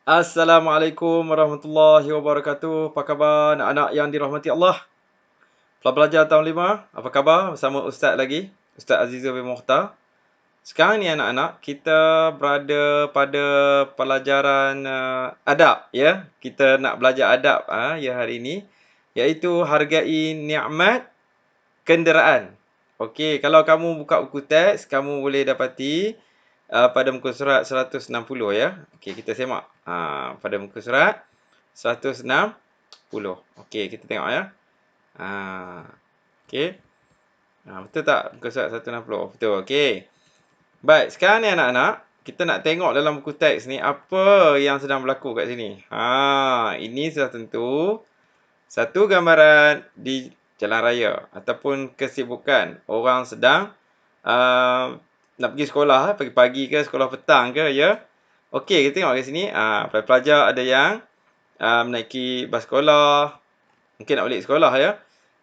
Assalamualaikum warahmatullahi wabarakatuh. Apa khabar anak-anak yang dirahmati Allah? Pelajar tahun 5, apa khabar? Bersama Ustaz lagi, Ustaz Azizul bin Mokhtar. Sekarang ni anak-anak, kita berada pada pelajaran adab, ya. Kita nak belajar adab ya hari ini, iaitu hargai nikmat kenderaan. Okey, kalau kamu buka buku teks, kamu boleh dapati pada muka surat 160, ya. Okey, kita semak. Pada muka surat 160. Okey, kita tengok, ya. Okey. Betul tak muka surat 160? Betul. Okey. Baik, sekarang ni anak-anak, kita nak tengok dalam buku teks ni apa yang sedang berlaku kat sini. Ini sudah tentu satu gambaran di jalan raya ataupun kesibukan orang sedang nak pergi sekolah, pagi-pagi ke sekolah petang ke, ya. Okey, kita tengok kat sini. Pelajar ada yang menaiki bas sekolah, mungkin nak balik sekolah, ya.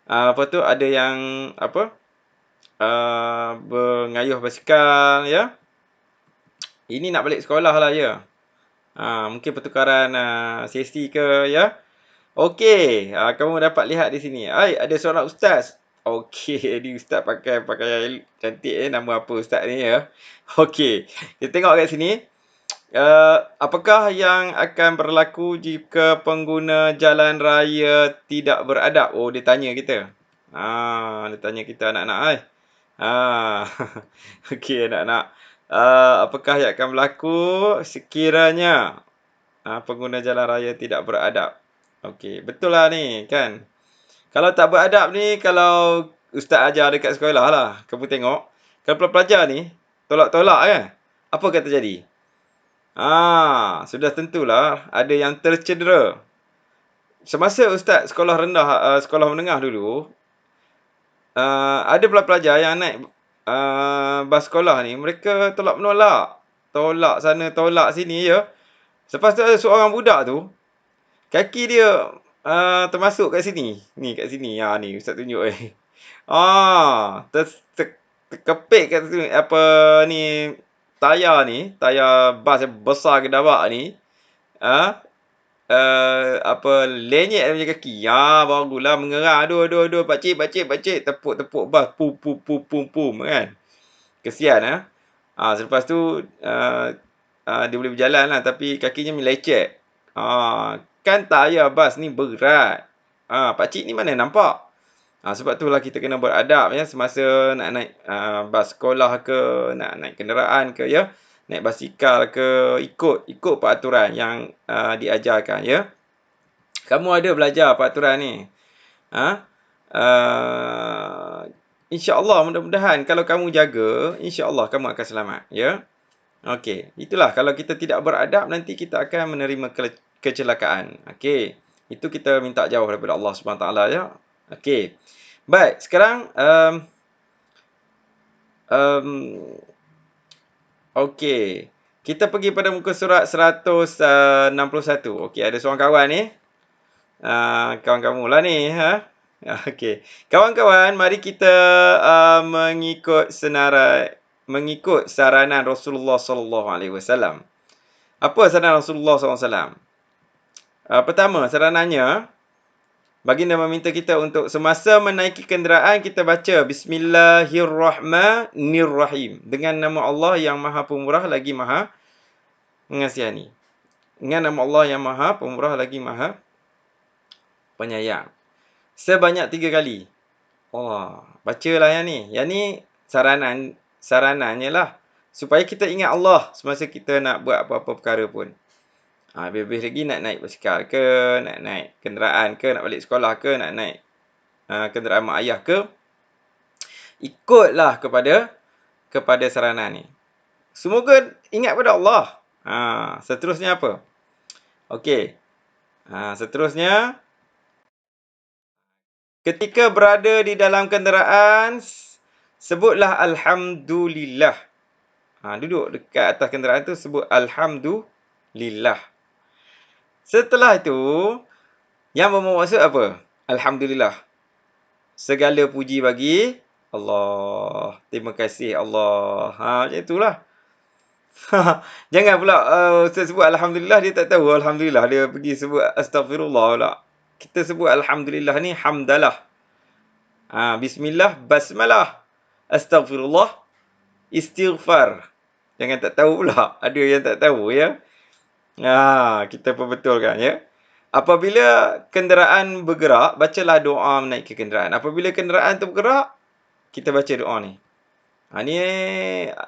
Lepas tu ada yang mengayuh basikal, ya. Ini nak balik sekolah lah, ya. Mungkin pertukaran sesi ke, ya. Okey, kamu dapat lihat di sini. Ada seorang ustaz. Okey, ni ustaz pakai pakaian cantik, nama apa ustaz ni, ya. Okey, kita tengok kat sini. Apakah yang akan berlaku jika pengguna jalan raya tidak beradab? Oh, dia tanya kita. Dia tanya kita anak-anak. Okey, anak-anak. Apakah yang akan berlaku sekiranya pengguna jalan raya tidak beradab? Okey, betul lah ni, kan? Kalau tak beradab ni, kalau ustaz ajar dekat sekolah lah, kamu tengok. Kalau pelajar ni, tolak-tolak kan? Apa akan terjadi? Sudah tentulah ada yang tercedera. Semasa ustaz sekolah rendah, sekolah menengah dulu, ada pelajar yang naik bas sekolah ni, mereka tolak-menolak. Tolak sana, tolak sini, ya. Lepas tu ada seorang budak tu, kaki dia termasuk kat sini. Ni, kat sini. Ni ustaz tunjuk terkepit kat sini, tayar bas yang besar ke dabak ni. Lenyek dia punya kaki. Barulah mengerang. Aduh, pakcik, tepuk bas. Pum, kan. Kesian, selepas tu, dia boleh berjalan lah, tapi kakinya melecet. Kan tayar bas ni berat. Pakcik ni mana nampak? Sebab itulah kita kena beradab, ya, semasa nak naik bas sekolah ke, nak naik kenderaan ke, ya. Naik basikal ke, ikut peraturan yang diajarkan, ya. Kamu ada belajar peraturan ni. InsyaAllah, mudah-mudahan kalau kamu jaga, insyaAllah kamu akan selamat, ya. Okey, itulah kalau kita tidak beradab, nanti kita akan menerima kecelakaan. Okey, itu kita minta jauh daripada Allah SWT, ya. Okey. Baik, sekarang okey. Kita pergi pada muka surat 161. Okey, ada seorang kawan ni. Kawan kamu lah ni, Okey. Kawan-kawan, mari kita mengikut saranan Rasulullah sallallahu alaihi wasallam. Apa saranan Rasulullah sallallahu alaihi wasallam? Pertama, saranannya, baginda meminta kita untuk semasa menaiki kenderaan kita baca Bismillahirrahmanirrahim, dengan nama Allah yang Maha Pemurah lagi Maha Mengasihani. Dengan nama Allah yang Maha Pemurah lagi Maha Penyayang. Sebanyak 3 kali. Bacalah yang ni. Yang ni saranannya lah, supaya kita ingat Allah semasa kita nak buat apa-apa perkara pun. Lebih-lebih lagi nak naik basikal ke, nak naik kenderaan ke, nak balik sekolah ke, nak naik kenderaan mak ayah ke, ikutlah kepada saranan ni. Semoga ingat pada Allah. Seterusnya apa? Okey. Seterusnya, ketika berada di dalam kenderaan, sebutlah Alhamdulillah. Duduk dekat atas kenderaan tu, sebut Alhamdulillah. Setelah itu, yang bermaksud apa? Alhamdulillah. Segala puji bagi Allah. Terima kasih Allah. Macam itulah. Jangan pula Ustaz sebut alhamdulillah dia tak tahu alhamdulillah, dia pergi sebut astaghfirullah pula. Kita sebut alhamdulillah ni hamdalah. Bismillah, basmalah. Astaghfirullah, istighfar. Jangan tak tahu pula. Ada yang tak tahu ya. Kita perbetulkan ya. Apabila kenderaan bergerak, bacalah doa menaiki kenderaan. Apabila kenderaan tu bergerak, kita baca doa ni. Ini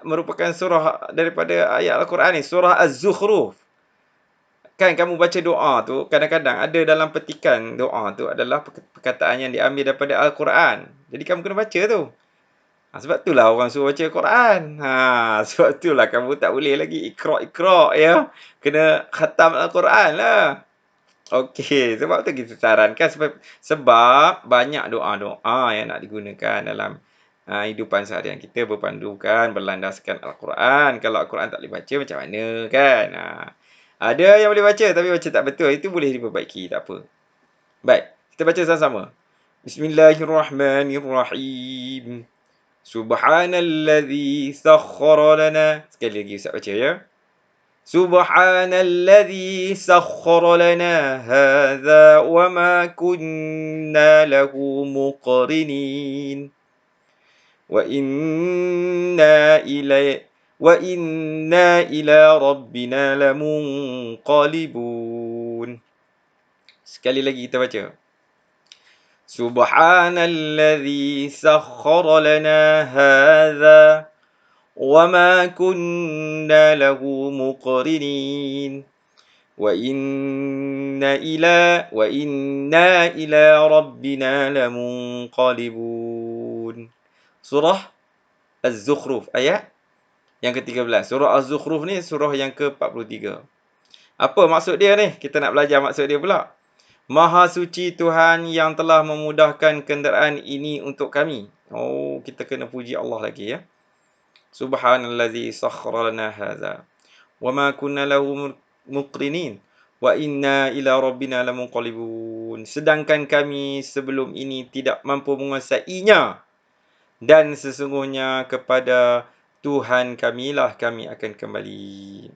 merupakan surah daripada ayat Al-Quran ni. Surah Az-Zukhruf. Kan kamu baca doa tu, kadang-kadang ada dalam petikan doa tu adalah perkataan yang diambil daripada Al-Quran. Jadi kamu kena baca tu. Sebab itulah orang suruh baca Al-Quran. Sebab itulah kamu tak boleh lagi ikra' ya. Kena khatam Al-Quran lah. Okey, sebab tu kita sarankan sebab banyak doa-doa yang nak digunakan dalam hidupan seharian kita berpandukan berlandaskan Al-Quran. Kalau Al-Quran tak boleh baca macam mana kan? Ada yang boleh baca tapi baca tak betul, itu boleh diperbaiki, tak apa. Baik, kita baca sama-sama. Bismillahirrahmanirrahim. Subhanalladzi sakhkhara lana. Sekali lagi Ustaz baca ya. Subhanalladzi sakhkhara lana hadza wa ma kunna lahu muqrinin. وإنا إلى ربنا لمنقلبون. Sekali lagi kita baca. Subhanalladzi sakhkhara lana hadza wa ma kunna lahu muqrinin wa inna ila rabbina lamunqalibun. Surah Az-Zukhruf ayat yang ke-13. Surah Az-Zukhruf ni surah yang ke-43. Apa maksud dia ni? Kita nak belajar maksud dia pula. Maha suci Tuhan yang telah memudahkan kenderaan ini untuk kami. Kita kena puji Allah lagi ya. Subhanallazi sakhkhara lana hadza wa ma kunna lahu muqrinin wa inna ila rabbina lamunqalibun. Sedangkan kami sebelum ini tidak mampu menguasainya, dan sesungguhnya kepada Tuhan kamilah kami akan kembali.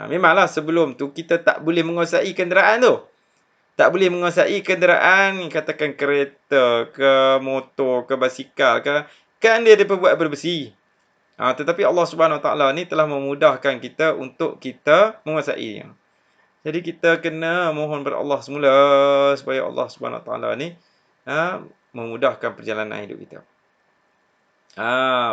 Memanglah sebelum tu kita tak boleh menguasai kenderaan tu. Tak boleh menguasai kenderaan, katakan kereta ke, motor ke, basikal ke. Kan dia diperbuat berbesi. Tetapi Allah Subhanahu Wa Taala ni telah memudahkan kita untuk kita menguasainya. Jadi kita kena mohon kepada Allah semula supaya Allah Subhanahu Wa Taala ni memudahkan perjalanan hidup kita.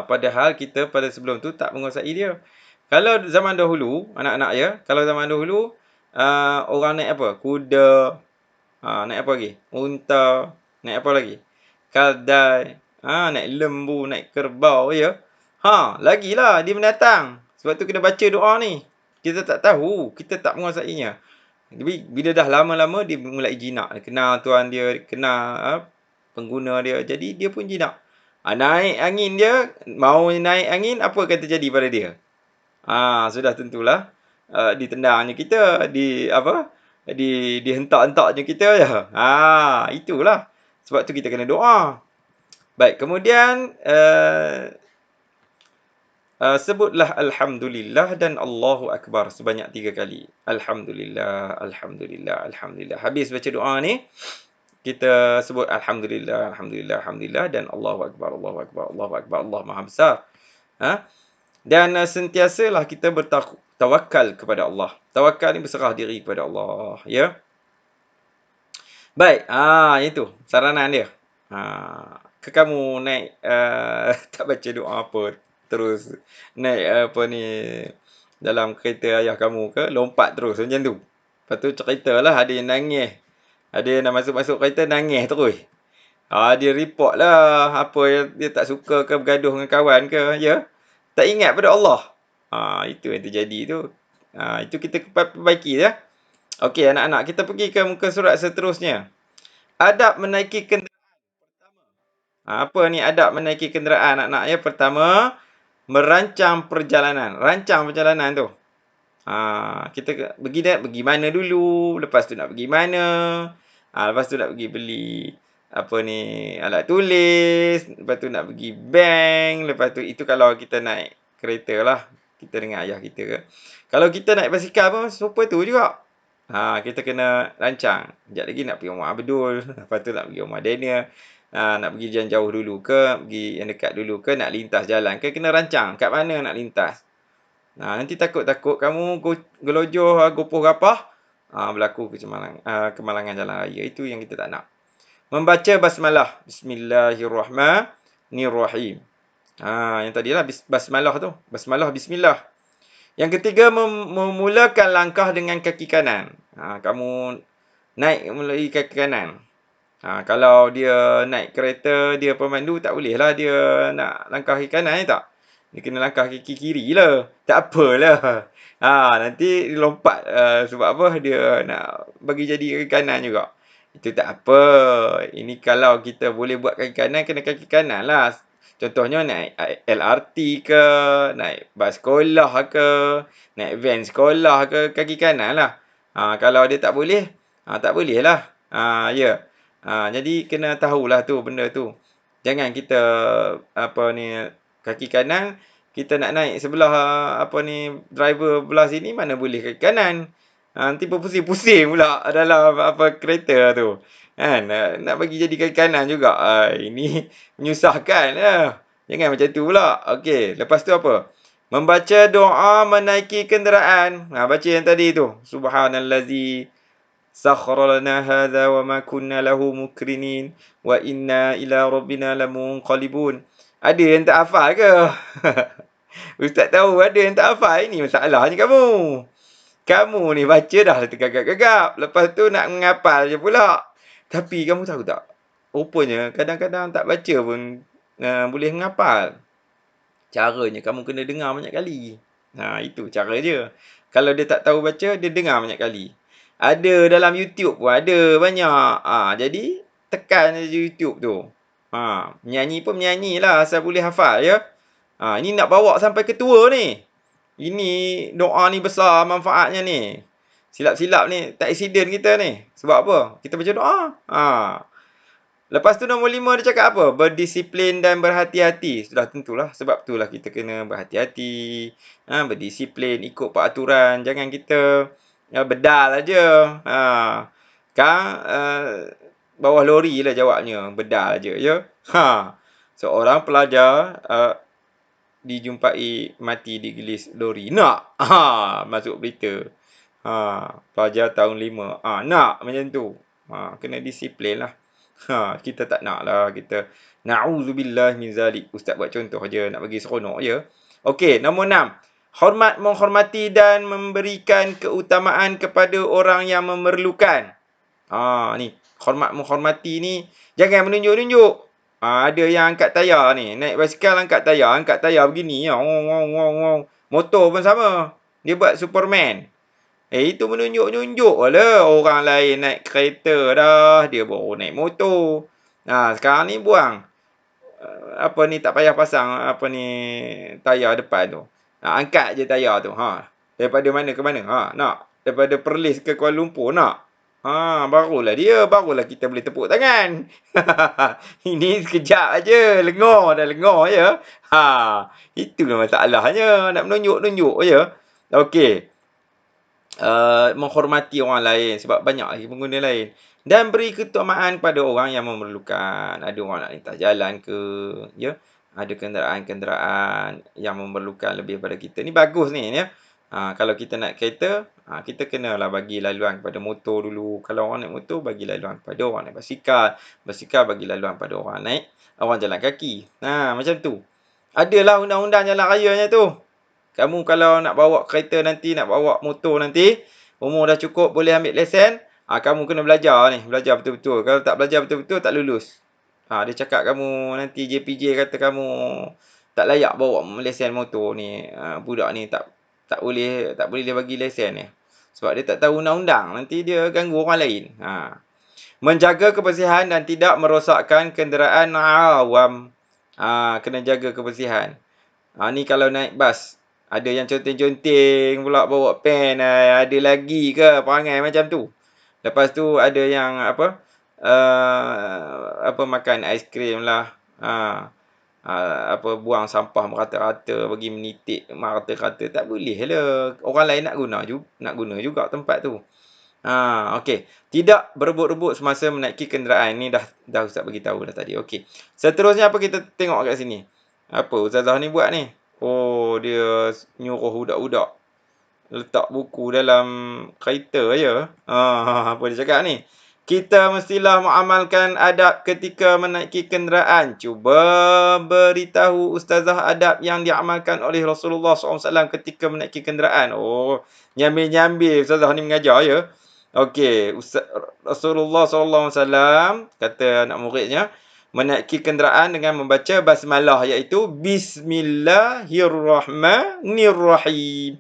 Padahal kita pada sebelum tu tak menguasai dia. Kalau zaman dahulu, anak-anak ya, kalau zaman dahulu, orang naik apa? Kuda, naik apa lagi? Unta, naik apa lagi? Keldai, naik lembu, naik kerbau ya. Lagilah dia mendatang. Sebab tu kena baca doa ni. Kita tak tahu, kita tak menguasainya. Jadi bila dah lama-lama dia mulai jinak, kenal tuan dia, kenal pengguna dia. Jadi dia pun jinak. Naik angin dia, mau naik angin, apa akan terjadi pada dia? Sudah tentulah ditendangnya kita, dihentak-hentaknya kita ya. Itulah. Sebab tu kita kena doa. Baik, kemudian sebutlah alhamdulillah dan Allahu akbar sebanyak 3 kali. Alhamdulillah, alhamdulillah, alhamdulillah. Habis baca doa ni, kita sebut alhamdulillah, alhamdulillah, alhamdulillah dan Allahu akbar, Allahu akbar, Allahu akbar, Allah Maha Besar. Dan sentiasalah kita bertawakal kepada Allah. Tawakal ni berserah diri kepada Allah, ya. Baik, itu saranan dia. Kamu naik tak baca doa apa, terus naik dalam kereta ayah kamu ke, lompat terus macam tu. Lepas tu ceritalah ada yang nangis. Ada yang nak masuk-masuk kereta nangis terus. Dia report lah apa yang dia tak suka ke, bergaduh dengan kawan ke, ya. Tak ingat pada Allah. Itu yang terjadi tu. Itu kita perbaiki ya. Okey anak-anak, kita pergi ke muka surat seterusnya. Adab menaiki kenderaan. Apa ni adab menaiki kenderaan anak-anak ya? Pertama, merancang perjalanan. Rancang perjalanan tu. Kita pergi mana dulu, lepas tu nak pergi mana. Lepas tu nak pergi beli alat tulis, lepas tu nak pergi bank, lepas tu itu kalau kita naik kereta lah. kita dengan ayah kita ke. Kalau kita naik basikal pun serupa tu juga. Kita kena rancang. Sekejap lagi nak pergi rumah Abdul, lepas tu nak pergi rumah Daniel. Nak pergi jalan jauh dulu ke, pergi yang dekat dulu ke, nak lintas jalan ke, kena rancang kat mana nak lintas. Nanti takut-takut kamu gelojoh, gopoh gapah, berlaku kemalangan jalan raya. Itu yang kita tak nak. Membaca basmalah. Bismillahirrahmanirrahim. Yang tadilah basmalah tu. Basmalah bismillah. Yang ketiga, memulakan langkah dengan kaki kanan. Kamu naik melalui kaki kanan. Kalau dia naik kereta, dia pemandu, tak bolehlah dia nak langkah kaki kanan, tak? Dia kena langkah kaki kiri lah. Tak apalah. Nanti lompat. Sebab apa? Dia nak bagi jadi kaki kanan juga. Itu tak apa. Ini kalau kita boleh buat kaki kanan, kena kaki kanan lah. Contohnya naik LRT ke, naik bas sekolah ke, naik van sekolah ke, kaki kanan lah. Kalau dia tak boleh, tak boleh lah. Ya. Jadi kena tahulah tu benda tu. Jangan kita kaki kanan, kita nak naik sebelah driver belah sini, mana boleh kaki kanan. Nanti berpusing-pusing pula dalam kereta tu. Kan? Nak bagi jadi kaki kanan juga. Ini menyusahkan. Jangan macam tu pula. Okey, lepas tu apa? Membaca doa menaiki kenderaan. Baca yang tadi tu. Subhanallazi sakhara lana hadza wa ma kunna lahu mukrinin wa inna ila rabbina lamunqalibun. Ada yang tak hafal ke? Ustaz tahu ada yang tak hafal. Ini masalahnya kamu. Kamu ni baca dah tergagap-gagap. Lepas tu nak menghafal je pula. Tapi kamu tahu tak? Rupanya kadang-kadang tak baca pun boleh menghafal. Caranya kamu kena dengar banyak kali. Itu cara dia. Kalau dia tak tahu baca, dia dengar banyak kali. Ada dalam YouTube pun ada banyak. Jadi tekan je YouTube tu. Menyanyi pun menyanyi lah asal boleh hafal ya. Ini nak bawa sampai ke tua ni. Ini doa ni besar manfaatnya ni. Silap-silap ni tak accident kita ni. Sebab apa? Kita baca doa. Lepas tu nombor 5 dia cakap apa? Berdisiplin dan berhati-hati. Sudah tentulah. Sebab itulah kita kena berhati-hati. Berdisiplin, ikut peraturan. Jangan kita bedal aja. Bawah lori lah jawabnya. Bedal aja. Ya? Seorang pelajar dijumpai mati di gelis lori. Nak? Masuk berita. Pelajar tahun 5. Nak macam tu. Kena disiplin lah. Kita tak nak lah. Kita na'udzubillah min zalik. Ustaz buat contoh je. Nak bagi seronok je. Okey, nombor 6. Menghormati dan memberikan keutamaan kepada orang yang memerlukan. Ni. Menghormati ni. Jangan menunjuk-nunjuk. Ada yang angkat tayar ni. Naik basikal angkat tayar. Angkat tayar begini. Motor pun sama. Dia buat Superman. Itu menunjuk-nunjuk lah. Orang lain naik kereta dah. Dia baru naik motor. Sekarang ni buang. Tak payah pasang tayar depan tu. Angkat je tayar tu. Daripada mana ke mana? Nak. Daripada Perlis ke Kuala Lumpur nak. Barulah kita boleh tepuk tangan. Ini sekejap aja. Lengah je. Itulah masalahnya. Nak menunjuk-nunjuk je. Okey. Menghormati orang lain sebab banyak lagi pengguna lain dan beri keutamaan pada orang yang memerlukan. Ada orang nak lintas jalan ke, ya, ada kenderaan-kenderaan yang memerlukan lebih pada kita. Ni bagus ni ya. Kalau kita nak kereta, kita kenalah bagi laluan kepada motor dulu. Kalau orang naik motor, bagi laluan kepada orang naik basikal bagi laluan kepada orang jalan kaki. Macam tu. Adalah undang-undang jalan rayanya tu. Kamu kalau nak bawa kereta nanti, nak bawa motor nanti, umur dah cukup boleh ambil lesen, kamu kena belajar ni. Belajar betul-betul. Kalau tak belajar betul-betul, tak lulus. Dia cakap kamu nanti JPJ kata kamu tak layak bawa lesen motor ni. Budak ni tak boleh dia bagi lesen ni. Sebab dia tak tahu undang-undang. Nanti dia ganggu orang lain. Menjaga kebersihan dan tidak merosakkan kenderaan awam. Kena jaga kebersihan. Ni kalau naik bas. Ada yang conteng-conteng pula bawa pen. Ada lagi ke perangai macam tu. Lepas tu ada yang makan aiskrim lah. buang sampah merata-rata, bagi menitik merata-rata, tak boleh lah. Orang lain nak guna juga tempat tu. Okey. Tidak berebut-rebut semasa menaiki kenderaan. Ini dah Ustaz bagi tahu dah tadi. Okey. Seterusnya apa kita tengok kat sini? Apa Ustazah ni buat ni? Oh, dia nyuruh budak-budak letak buku dalam kereta aja. Apa dia cakap ni? Kita mestilah mengamalkan adab ketika menaiki kenderaan. Cuba beritahu Ustazah adab yang diamalkan oleh Rasulullah SAW ketika menaiki kenderaan. Oh, nyambil-nyambil Ustazah ni mengajar ya. Okey, Rasulullah SAW kata anak muridnya, menaiki kenderaan dengan membaca basmalah, iaitu Bismillahirrahmanirrahim.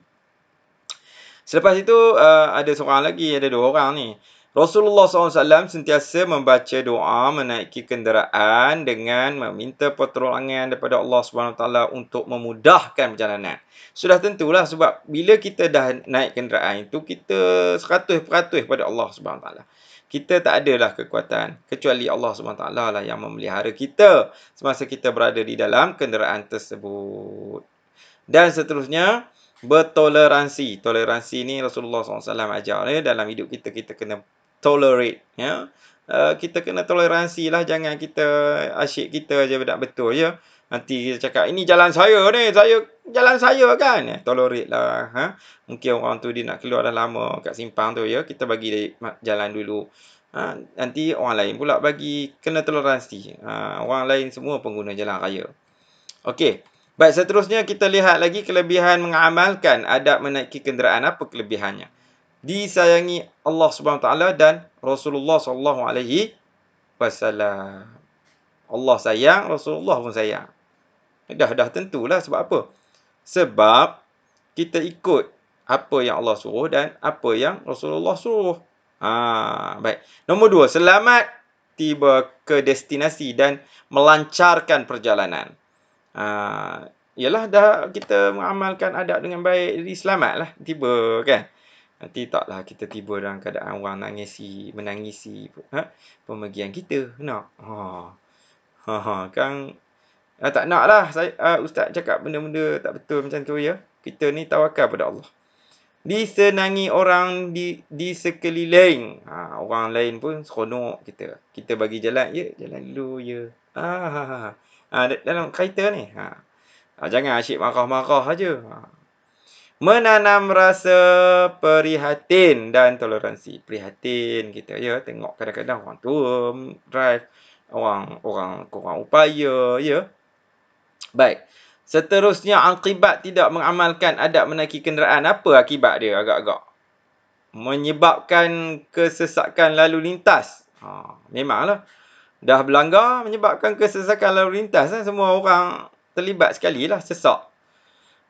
Selepas itu ada seorang lagi, ada dua orang ni. Rasulullah SAW sentiasa membaca doa menaiki kenderaan dengan meminta pertolongan daripada Allah SWT untuk memudahkan perjalanan. Sudah tentulah, sebab bila kita dah naik kenderaan itu, kita 100% pada Allah SWT. Kita tak adalah kekuatan, kecuali Allah SWT lah yang memelihara kita semasa kita berada di dalam kenderaan tersebut. Dan seterusnya, bertoleransi. Toleransi ni Rasulullah SAW ajar ya. Dalam hidup kita, kita kena tolerate. Ya. Kita kena toleransi lah. Jangan kita asyik kita je tak betul ya. Nanti kita cakap, ini jalan saya ni. Jalan saya kan. Tolerate lah. Mungkin orang tu dia nak keluar dah lama kat simpang tu ya. Kita bagi jalan dulu. Nanti orang lain pula bagi. Kena toleransi. Orang lain semua pengguna jalan raya. Okey. Baik, seterusnya kita lihat lagi kelebihan mengamalkan adab menaiki kenderaan. Apa kelebihannya? Disayangi Allah SWT dan Rasulullah SAW. Allah sayang, Rasulullah pun sayang. Dah tentulah. Sebab apa? Sebab kita ikut apa yang Allah suruh dan apa yang Rasulullah suruh. Baik. Nombor 2, selamat tiba ke destinasi dan melancarkan perjalanan. Yalah, dah kita mengamalkan adab dengan baik, jadi selamatlah tiba kan. Nanti taklah kita tiba dalam keadaan orang menangisi pemergian kita. Nak? Kan tak naklah saya ustaz cakap benda-benda tak betul macam tu ya. Kita ni tawakal pada Allah. Disenangi orang di sekeliling. Orang lain pun seronok kita. Kita bagi jalan, jalan dulu ya. Dalam kereta ni. Jangan asyik marah-marah aja. Menanam rasa prihatin dan toleransi. Prihatin kita ya, tengok kadang-kadang orang tua drive, orang kurang upaya ya. Baik. Seterusnya, akibat tidak mengamalkan adab menaiki kenderaan. Apa akibat dia agak-agak? Menyebabkan kesesakan lalu lintas. Memanglah. Dah berlanggar menyebabkan kesesakan lalu lintas. Semua orang terlibat sekali lah, sesak.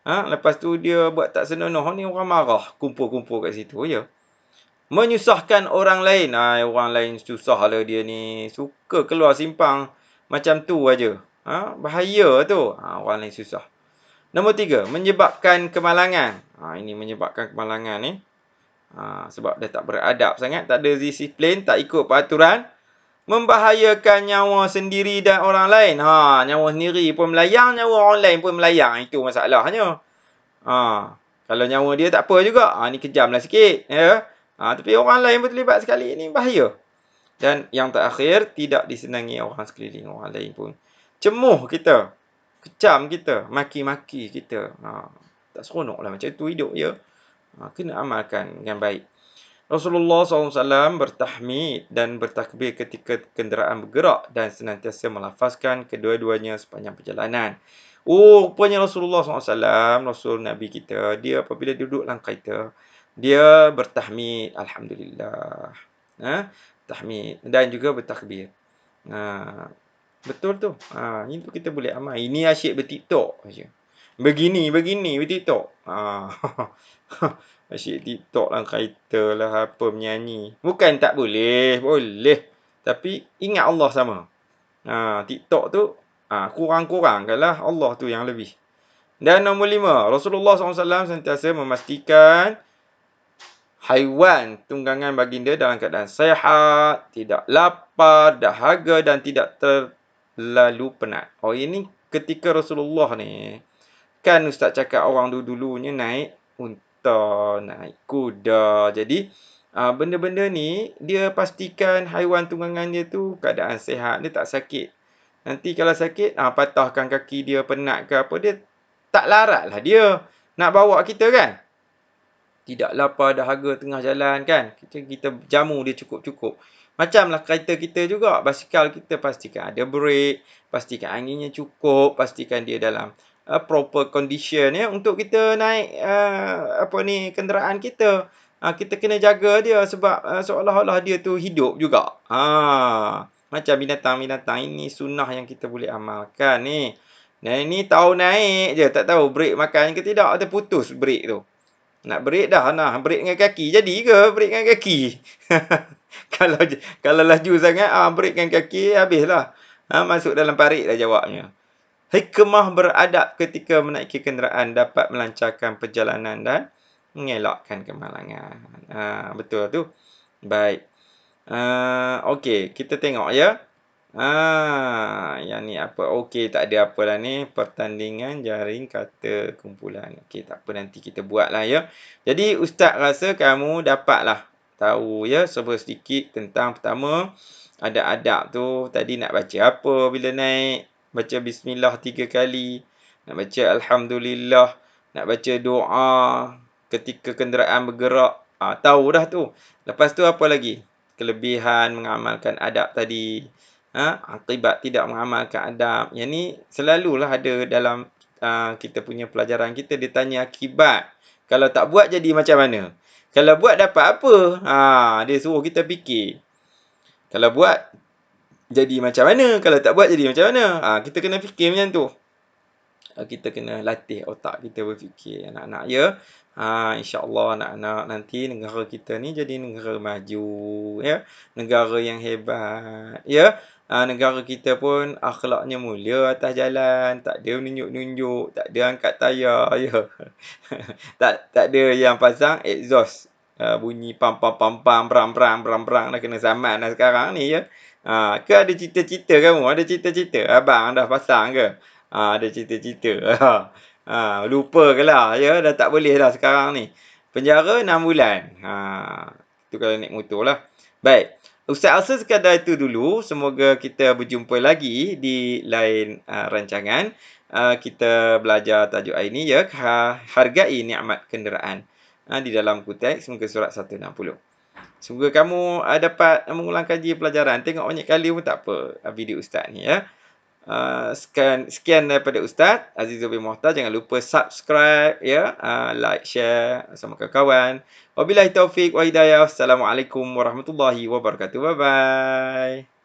Lepas tu dia buat tak senonoh ni, orang marah. Kumpul-kumpul kat situ ya. Menyusahkan orang lain. Orang lain susah lah dia ni. Suka keluar simpang macam tu aja. Bahaya tu. Orang lain susah. Nombor 3, menyebabkan kemalangan. Ini menyebabkan kemalangan ni. Sebab dia tak beradab sangat, tak ada disiplin, tak ikut peraturan. Membahayakan nyawa sendiri dan orang lain. Nyawa sendiri pun melayang, nyawa orang lain pun melayang. Itu masalahnya. Kalau nyawa dia tak apa juga. Ni kejamlah sikit. Ya. Tapi orang lain pun terlibat sekali. Ini bahaya. Dan yang terakhir, tidak disenangi orang sekeliling. Orang lain pun cemuh kita. Kecam kita. Maki-maki kita. Tak seronok lah macam tu hidup ya. Kena amalkan dengan baik. Rasulullah SAW bertahmid dan bertakbir ketika kenderaan bergerak dan senantiasa melafazkan kedua-duanya sepanjang perjalanan. Rupanya Rasulullah SAW, Rasul Nabi kita, dia apabila duduk dalam kereta, dia bertahmid, Alhamdulillah. Tahmid dan juga bertakbir. Betul tu. Ini kita boleh amal. Ini asyik bertiktok saja. Begini bertiktok. Asyik TikTok lah, kereta lah, apa menyanyi. Bukan tak boleh, boleh. Tapi ingat Allah sama. TikTok tu kurang-kurangkanlah, Allah tu yang lebih. Dan nombor 5, Rasulullah SAW sentiasa memastikan haiwan tunggangan baginda dalam keadaan sihat, tidak lapar, dahaga dan tidak terlalu penat. Ini ketika Rasulullah ni, kan ustaz cakap orang dulu-dulunya naik unta, naik kuda. Jadi benda-benda ni dia pastikan haiwan tunggangan dia tu keadaan sihat, dia tak sakit. Nanti kalau sakit, patahkan kaki dia, penat ke apa, dia tak laratlah dia nak bawa kita kan. Tidak lapar dahaga tengah jalan kan. Kita jamu dia cukup-cukup. Macamlah kereta kita juga. Basikal kita pastikan ada brake. Pastikan anginnya cukup. Pastikan dia dalam proper condition ya. Untuk kita naik kenderaan kita. Kita kena jaga dia sebab seolah-olah dia tu hidup juga. Macam binatang-binatang ini sunnah yang kita boleh amalkan ni. Dan ini tahu naik je. Tak tahu brake makan ke tidak. Ada putus brake tu. Nak break dah, break dengan kaki. Jadi ke break dengan kaki? kalau kalau laju sangat, break dengan kaki, habislah. Masuk dalam parit dah jawabnya. Hikmah beradab ketika menaiki kenderaan dapat melancarkan perjalanan dan mengelakkan kemalangan. Betul tu. Baik. Okey, kita tengok ya. Yang ni apa? Okey, tak ada apa lah ni. Pertandingan jaring kata kumpulan. Okey, tak apa, nanti kita buatlah ya. Jadi ustaz rasa kamu dapatlah tahu ya sedikit tentang pertama ada adab tu. Tadi nak baca apa bila naik? Baca bismillah 3 kali. Nak baca alhamdulillah, nak baca doa ketika kenderaan bergerak. Tahu dah tu. Lepas tu apa lagi? Kelebihan mengamalkan adab tadi. Akibat tidak mengamalkan adab. Yang ni selalulah ada dalam kita punya pelajaran kita. Dia tanya akibat. Kalau tak buat jadi macam mana? Kalau buat dapat apa? Dia suruh kita fikir. Kalau buat jadi macam mana? Kalau tak buat jadi macam mana? Kita kena fikir macam tu. Kita kena latih otak kita berfikir anak-anak ya. InsyaAllah anak-anak nanti negara kita ni jadi negara maju ya. Negara yang hebat ya. Negara kita pun akhlaknya mulia atas jalan, tak ada menunjuk-nunjuk, tak ada angkat tayar ya. tak ada yang pasang exhaust. Bunyi pam pam pam pam bram bram bram bram dah kena zaman dah sekarang ni ya. Ke ada cita-cita kamu? Ada cita-cita? Abang dah pasang ke? Ada cita-cita. Lupa ke lah ya, dah tak boleh dah sekarang ni. Penjara 6 bulan. Itu kalau naik motor lah. Baik. Ustaz rasa sekadar itu dulu. Semoga kita berjumpa lagi di lain rancangan. Kita belajar tajuk hari ini ya. Hargai nikmat kenderaan. Di dalam kuteks muka surat 160. Semoga kamu dapat mengulang kaji pelajaran. Tengok banyak kali pun tak apa video Ustaz ni ya. Sekian daripada Ustaz Azizul bin Mohtar. Jangan lupa subscribe ya, like, share sama kawan-kawan. Wabillahi taufik wa hidayah. Assalamualaikum warahmatullahi wabarakatuh. Bye bye.